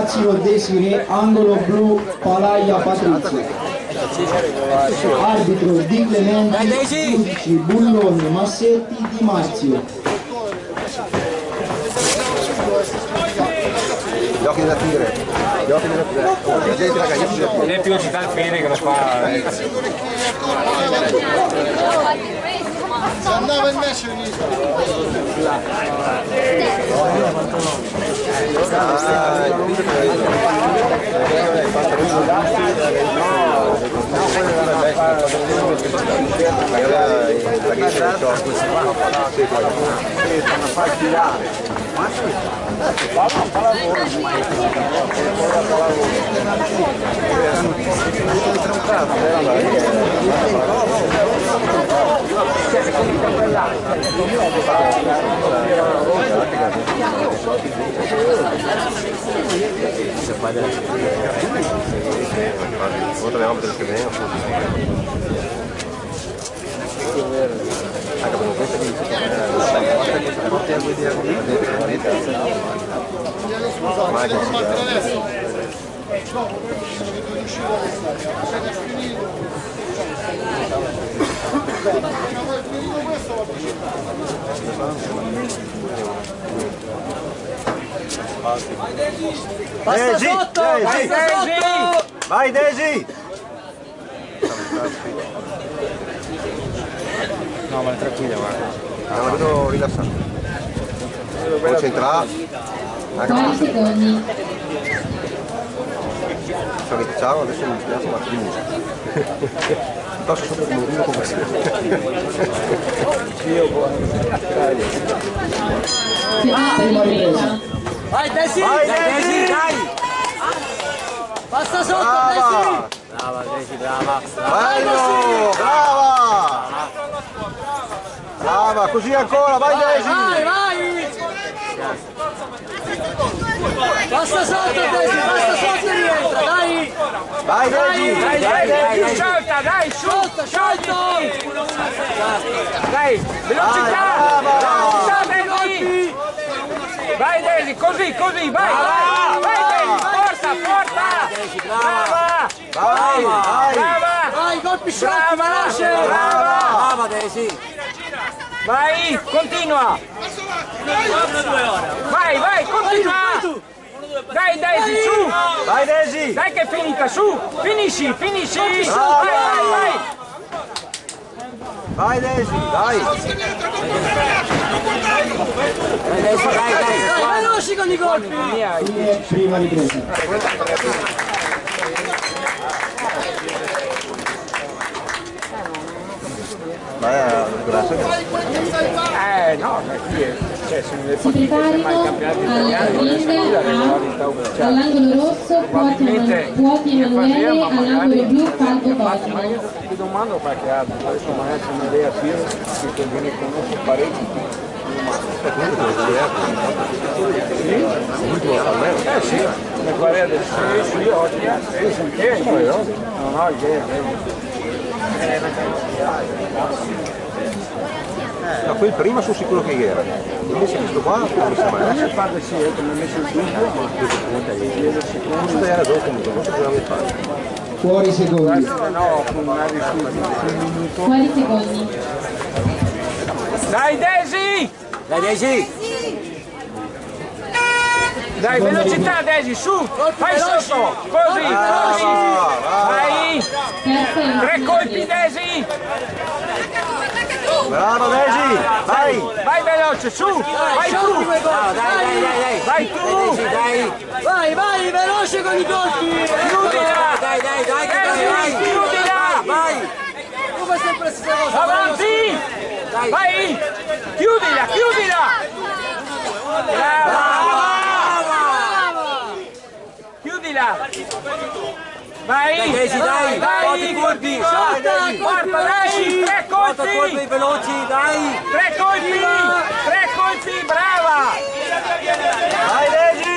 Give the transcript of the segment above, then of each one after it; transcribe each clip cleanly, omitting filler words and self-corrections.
Lazio Desiree, angolo blu Palaia Patrizia. Arbitro Di Clementi, giudici Bulloni, Massetti, Di Marzio. Gli occhi della tigre, gli occhi della tigre. È più città il Fede che lo fa. Se andava il match Daisy, vai Daisy! No, ma è tranquilla, guarda. Ma vedo rilassato. Concentrato. 20 secondi. Sono iniziato, adesso mi spiace ma chiuso. Passo sopra il murino come Prima ripresa. Vai Desi! Vai Daisy, dai! Passa sotto brava! Brava, Desi, brava. Bello! Brava! Brava, così ancora, vai Daisy! Vai! Passa sotto Desi, passa sotto e rientra, dai! Vai Daisy! Dai, sciolta, dai, su! Sciolto! Dai, velocità! Velocità, Desi! Vai, Desi, così, vai! Vai, Desi, forza! Brava! Vai! Brava! Vai, colpi sciolti, veloce! Brava, Desi! Vai, continua! Vai, continua! Dai, Daisy, su! Vai Daisy! Dai che è finita, su! Finisci! Brava! Vai! Vai Daisy, dai! Dai, veloci con i colpi! Prima ripresa. No, ma qui è, cioè, sono le Si preparino all'angolo rosso, Puoti Emanuele, all'angolo blu, Falco Cosimo. ti domando qualche altro, adesso magari c'è un'idea che ne conosco parecchi. Sì, mi pare adesso, sì, oggi, non ho idea. No, quel prima sono sicuro che era. Invece questo qua non mi sembra. Non mi pare sì, mi ha messo il dubbio, Non so era dopo comunque, non so cosa mi fare. Fuori secondi. no, con una rifiuto. Quali secondi? Dai Desi! Dai, velocità Desi, su! Vai sotto! Così! Vai! Terza 3 colpi Desi! Bravo Daisy! Vai! Vai veloce, su! Vai tu! Vai tu! Vai, veloce con i colpi! Chiudila! Dai! Chiudila! Vai! Come sempre la stessa cosa! Avanti! Vai! Chiudila! Brava! Chiudila! Vai! Vai! Colpi! Quarta, dai! 3 colpi! Veloci, dai! 3 colpi! Brava! Vai Daisy!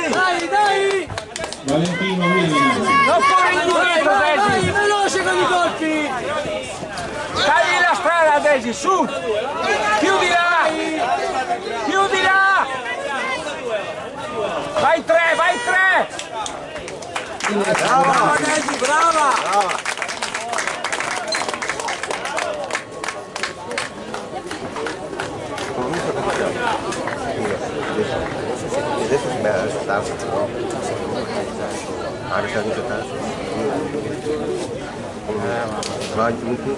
Dai! Valentino Williams. Non corri indietro, Vai, Desi! veloce con i colpi! Tagli la strada, Desi, su! Chiudila! Vai 3! Brava Daisy, brava! Adesso si bella adesso harus yang kita vai tudo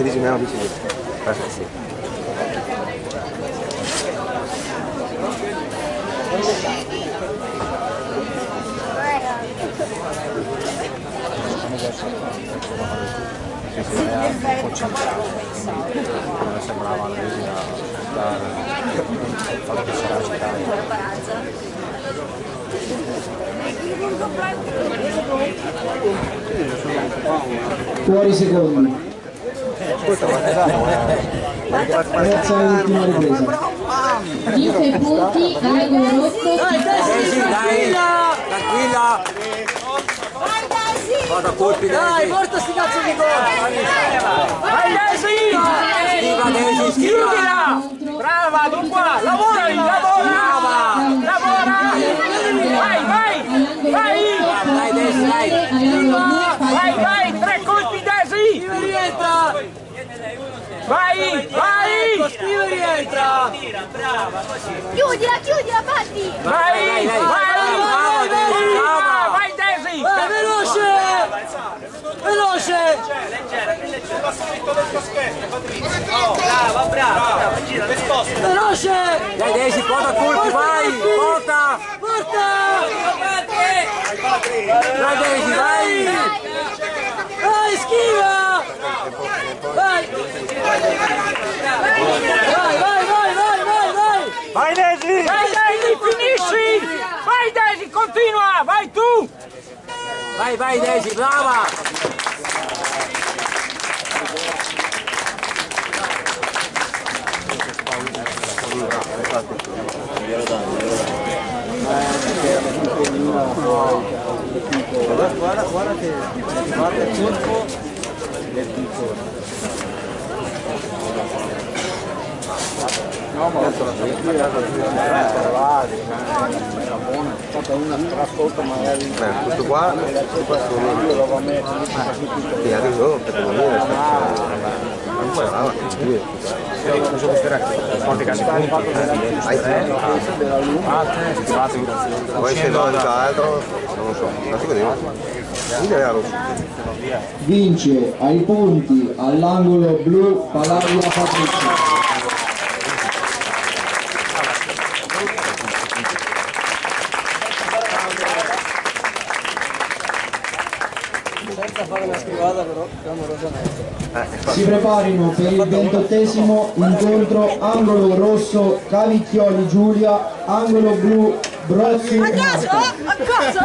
eles mel di sini pasti sih sembrava lei Fuori secondi. Terza e ultima ripresa. 5 punti all'angolo rosso. Daisy, dai! Tranquilla! Vada colpi, dai, porta sti cazzo di gol! Vai Daisy! Schiva Daisy, schiva! Brava, di qua! Lavora lì, lavora! Lavora! Vai, vai! Vai! Dai Daisy, dai! Vai, vai! 3 colpi Daisy! Schiva rientra! Vai, vai! Schiva rientra! Chiudila, chiudila, Patti! Vai, vai, vai! Vai Daisy! Vai, veloce! Veloce! Brava, brava, gira, Veloce! Dai Daisy, porta colpi, vai! Porta! Porta! Dai Daisy, vai! Vai, schiva! Vai! Vai, vai, vai, vai, vai, vai! Vai Daisy! Vai Daisy, finisci! Vai Daisy, continua! Vai tu! Vai, vai Daisy, brava! Guarda che guarda il colpo del piccolo. No, ma questo era buona, è stata una trascorsa magari. questo qua Io l'avevo messo sì, adesso per non puoi lavorare cosa sperare quanti casi punti poi se no altro non lo so non si vedeva quindi era rosso Vince ai punti all'angolo blu Palladia Patrizia. Senza fare una schivata però clamorosamente. Si preparino per il 28esimo incontro angolo rosso Cavicchioli Giulia, angolo blu Brozzi. A caso? A caso?